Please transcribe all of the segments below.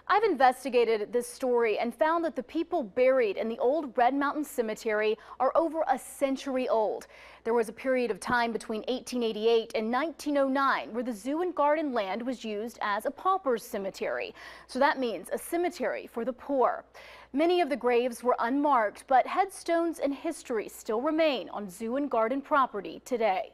I've investigated this story and found that the people buried in the old Red Mountain Cemetery are over a century old. There was a period of time between 1888 and 1909 where the zoo and garden land was used as a pauper's cemetery. So that means a cemetery for the poor. Many of the graves were unmarked, but headstones and history still remain on zoo and garden property today.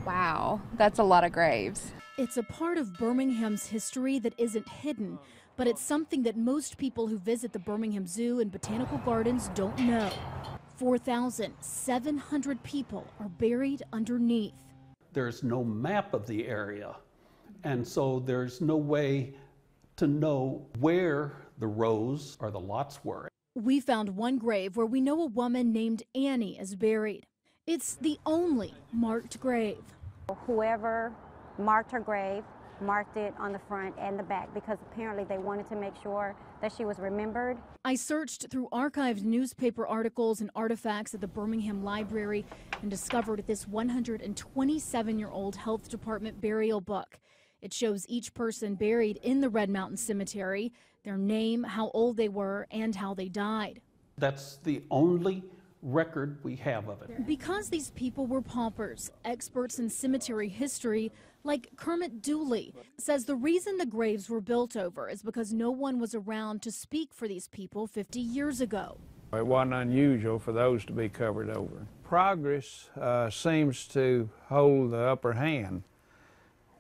Wow, that's a lot of graves. It's a part of Birmingham's history that isn't hidden, but it's something that most people who visit the Birmingham Zoo and Botanical Gardens don't know. 4,700 people are buried underneath. There's no map of the area, and so there's no way to know where the rows or the lots were. We found one grave where we know a woman named Annie is buried. It's the only marked grave. Whoever marked her grave marked it on the front and the back because apparently they wanted to make sure that she was remembered. I searched through archived newspaper articles and artifacts at the Birmingham Library and discovered this 127-year-old health department burial book. It shows each person buried in the Red Mountain Cemetery, their name, how old they were, and how they died. That's the only record we have of it. Because these people were paupers, experts in cemetery history, like Kermit Dooley, says the reason the graves were built over is because no one was around to speak for these people 50 years ago. It wasn't unusual for those to be covered over. Progress seems to hold the upper hand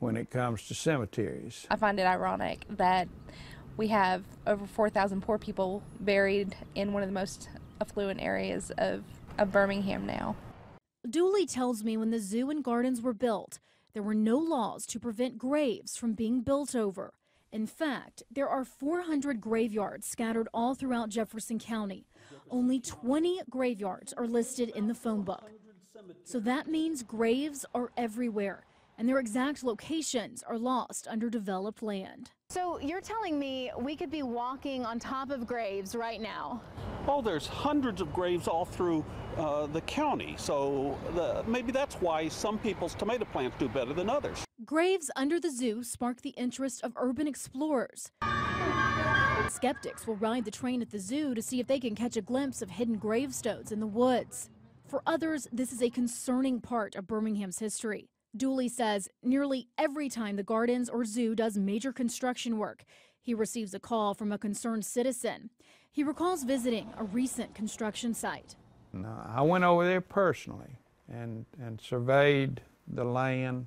when it comes to cemeteries. I find it ironic that we have over 4,000 poor people buried in one of the most affluent areas of Birmingham now. Dooley tells me when the zoo and gardens were built, there were no laws to prevent graves from being built over. In fact, there are 400 graveyards scattered all throughout Jefferson County. Only 20 graveyards are listed in the phone book. So that means graves are everywhere, and their exact locations are lost under developed land. So you're telling me we could be walking on top of graves right now? Oh, there's hundreds of graves all through the county, so maybe that's why some people's tomato plants do better than others. Graves under the zoo spark the interest of urban explorers. Skeptics will ride the train at the zoo to see if they can catch a glimpse of hidden gravestones in the woods. For others, this is a concerning part of Birmingham's history. Dooley says nearly every time the gardens or zoo does major construction work, he receives a call from a concerned citizen. He recalls visiting a recent construction site. I went over there personally and surveyed the land,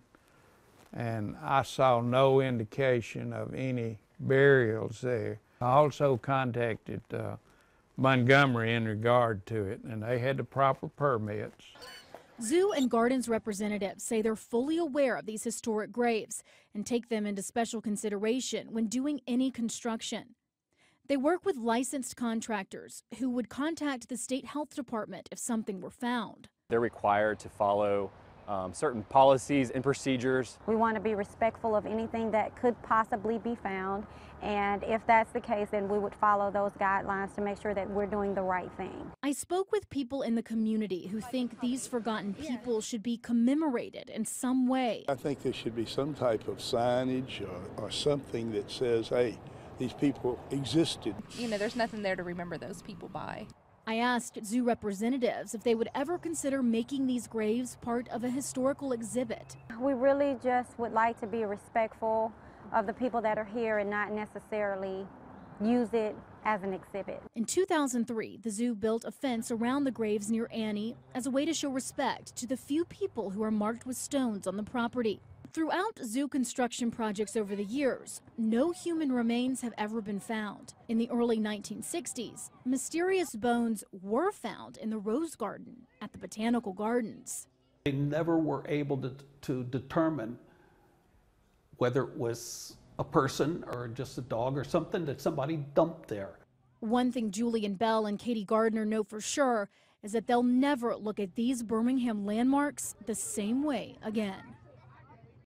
and I saw no indication of any burials there. I also contacted Montgomery in regard to it, and they had the proper permits. Zoo and Gardens representatives say they're fully aware of these historic graves and take them into special consideration when doing any construction. They work with licensed contractors who would contact the state health department if something were found. They're required to follow certain policies and procedures. We want to be respectful of anything that could possibly be found, and if that's the case, then we would follow those guidelines to make sure that we're doing the right thing. I spoke with people in the community who think these forgotten people should be commemorated in some way. I think there should be some type of signage or something that says, hey, these people existed. You know, there's nothing there to remember those people by. I asked zoo representatives if they would ever consider making these graves part of a historical exhibit. We really just would like to be respectful of the people that are here and not necessarily use it as an exhibit. In 2003, the zoo built a fence around the graves near Annie as a way to show respect to the few people who are marked with stones on the property. Throughout zoo construction projects over the years, no human remains have ever been found. In the early 1960s, mysterious bones were found in the Rose Garden at the Botanical Gardens. They never were able to determine whether it was a person or just a dog or something that somebody dumped there. One thing Julian Bell and Katie Gardner know for sure is that they'll never look at these Birmingham landmarks the same way again.